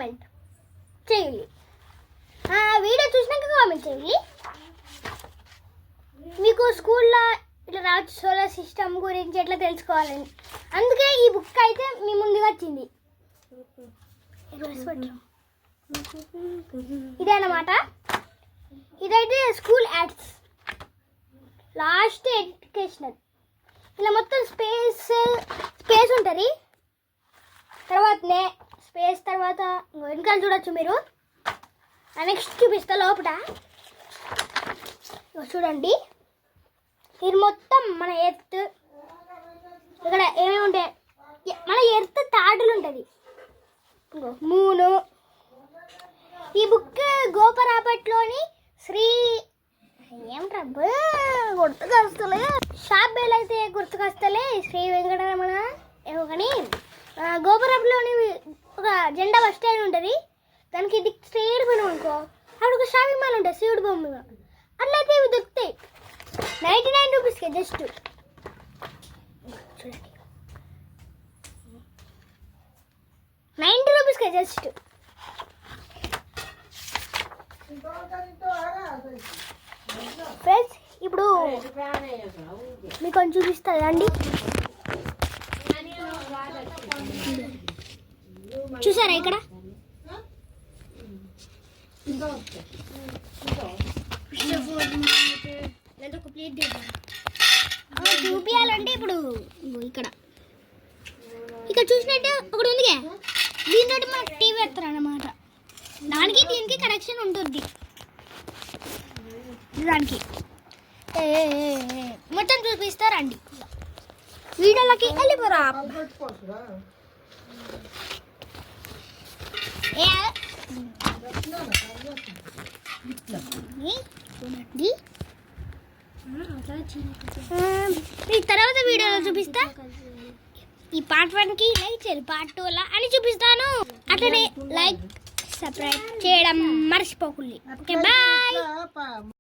Comment చేయండి. Video చూసినాక comment చేయండి. మీకు స్కూల్లో ఇట్లా రావచ్చు సోలార్ సిస్టమ్ గురించి ఎట్లా తెలుసుకోవాలని. అందుకే ఈ బుక్ అయితే మీ ముందుగా వచ్చింది. ఇదే అన్నమాట. ఇదైతే స్కూల్ యాడ్స్ లాస్ట్ ఎడ్యుకేషనల్. ఇలా మొత్తం స్పేస్ ఉంటుంది. తర్వాతనే స్పేస్ తర్వాత వెనకాల చూడొచ్చు మీరు. నెక్స్ట్ చూపిస్తా లోపల. చూడండి, ఇది మొత్తం మన ఎర్త్. ఇక్కడ ఏమేమి ఉంటాయి, మన ఎర్త్ తాడులు ఉంటుంది. మూను. ఈ బుక్ గోపరాపట్లోని శ్రీ గుర్తుకొస్తలే, షాప్ బేల్ అయితే గుర్తుకొస్తలే, శ్రీ వెంకటరమణ ఏమో కానీ గోపురంలోని ఒక జెండా బస్ స్టాండ్ ఉంటుంది. దానికి ఇది స్ట్రేట్ పోయినాం అనుకో, అక్కడ ఒక షాపింగ్ మాల్ ఉంటుంది శివుడు బొమ్మ. అట్లయితే ఇవి దొరుకుతాయి 99 రూపీస్కే. జస్ట్ చూడండి, 90 రూపీస్కే జస్ట్. ఫ్రెండ్స్, ఇప్పుడు మీకు కొంచెం చూపిస్తా అండి. చూసారా ఇక్కడ చూపించాలంటే ఇప్పుడు ఇక్కడ చూసినట్టే ఒకటి ఉందిగా, దీంతో మనకు టీవీ ఎత్తారు అన్నమాట. దానికి దీనికి కనెక్షన్ ఉంటుంది. దానికి మొత్తం చూపిస్తారండి. వీడియోలకి వెళ్ళిపోరా. చూడండి, ఈ తర్వాత వీడియోలో చూపిస్తా. ఈ పార్ట్ 1కి లైక్ చేయాలి, పార్ట్ 2 అని చూపిస్తాను. అట్లనే లైక్ సబ్స్క్రైబ్ చేయడం మర్చిపోకండి. Okay, bye.